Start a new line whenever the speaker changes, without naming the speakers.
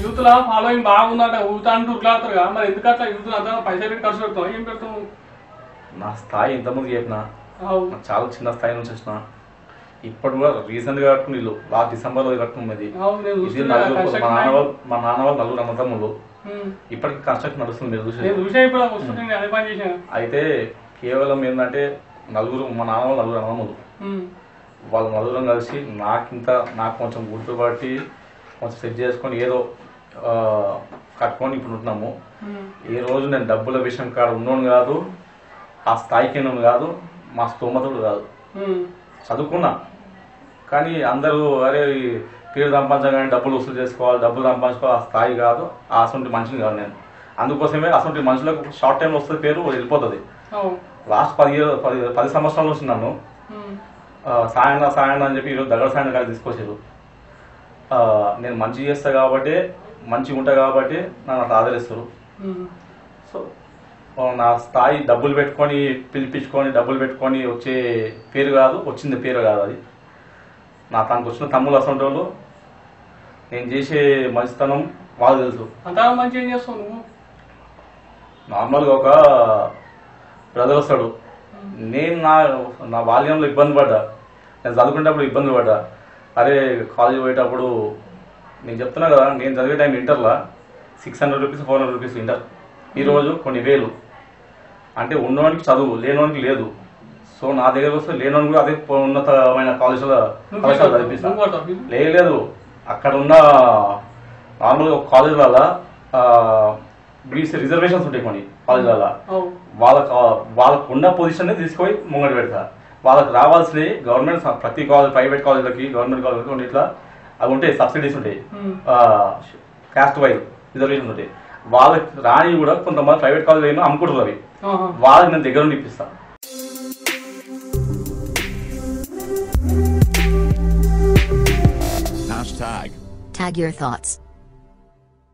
యూత్లో ఫాలోయింగ్ బాగుందంటే ఊతా అంటూ ఉట్లాడతారుగా, మరి ఎందుకు అట్లా యూత్ అంతా పైసలు పెట్టి ఖర్చు పెడతాం? ఏం పెడతాం?
నా స్థాయి ఇంతకుముందు చెప్పిన చాలా చిన్న స్థాయి నుంచి వచ్చిన, ఇప్పుడు కూడా రీసెంట్ గా కట్టుకుని ఇల్లు లాస్ట్ డిసెంబర్ లో కట్టుకున్నది. ఇది నలుగురు, మా నాన్న వాళ్ళు నలుగురు అన్నదమ్ములు. ఇప్పటికి కన్స్ట్రక్షన్ నడుస్తుంది, మీరు చూసి. అయితే కేవలం ఏంటంటే నలుగురు, మా నాన్న వాళ్ళు నలుగురు అన్నదమ్ములు, వాళ్ళు నలుగురం కలిసి నాకు కొంచెం గుర్తుపట్టి కొంచెం సెట్ చేసుకొని ఏదో కట్టుకొని ఇప్పుడు ఉంటున్నాము. ఈ రోజు నేను డబ్బుల విషయం కాడ ఉన్నోను కాదు, ఆ స్థాయికి కాదు, మా స్తోమతుడు కాదు. చదువుకున్నా కానీ అందరూ అరే పేరు సంపాదించగానే డబ్బులు వసూలు చేసుకోవాలి, డబ్బులు సంపాదించుకోవాలి, ఆ స్థాయి కాదు, అసొంటి మనిషిని కాదు నేను. అందుకోసమే అసొంటి మనుషులకు షార్ట్ టైంలో వస్తుంది, పేరు వెళ్ళిపోతుంది. లాస్ట్ 10 సంవత్సరాలు వస్తుంది నన్ను సాయన్న అని చెప్పి ఈరోజు దగ్గర సాయన్న గారు తీసుకొచ్చారు. నేను మంచి చేస్తా కాబట్టి, మంచిగా ఉంటా కాబట్టి నన్ను అట్లా ఆదరిస్తారు. సో నా స్థాయి డబ్బులు పెట్టుకొని పిలిపించుకొని డబ్బులు పెట్టుకొని వచ్చే పేరు కాదు, వచ్చింది పేరు కాదు. అది తనకు వచ్చిన తమ్ముళ్ళు అసలు వాళ్ళు, నేను చేసే మంచితనం వాళ్ళు తెలుసు.
మంచి ఏం చేస్తావు నువ్వు?
నార్మల్గా ఒక బ్రదర్ వస్తాడు, నేను నా బాల్యంలో ఇబ్బంది పడ్డా, నేను చదువుకునేటప్పుడు ఇబ్బంది పడ్డా. అరే కాలేజీ పోయేటప్పుడు నేను చెప్తున్నా కదా, నేను చదివే టైం ఇంటర్లో 600 రూపీస్ 400 రూపీస్ ఇంటర్. ఈరోజు కొన్ని వేలు. అంటే ఉన్నవానికి చదువు, లేనివానికి లేదు. సో నా దగ్గర వస్తే లేనివానికి కూడా అదే ఉన్నతమైన కాలేజీలో చదివిస్తాను. లేదు, అక్కడ ఉన్న నార్మల్గా కాలేజీలలో బీసీ రిజర్వేషన్స్ ఉంటాయి కొన్ని కాలేజీలలో. వాళ్ళకు ఉన్న పొజిషన్ తీసుకొని ముంగడి పెడతా. వాళ్ళకి రావాల్సినవి గవర్నమెంట్ ప్రతి కాలేజ్, ప్రైవేట్ కాలేజీలకి గవర్నమెంట్ కాలేజీలకి కొన్ని ఇట్లా అవి ఉంటాయి, సబ్సిడీస్ ఉంటాయి, క్యాస్ట్ వైజ్ రిజర్వేషన్స్ ఉంటాయి. వాళ్ళకి రాని కూడా కొంతమంది ప్రైవేట్ కాలేజ్ ఏమో అమ్ముకుంటారు, అవి వాళ్ళకి నేను దగ్గర నుండి ఇప్పిస్తాను.
Tag your thoughts.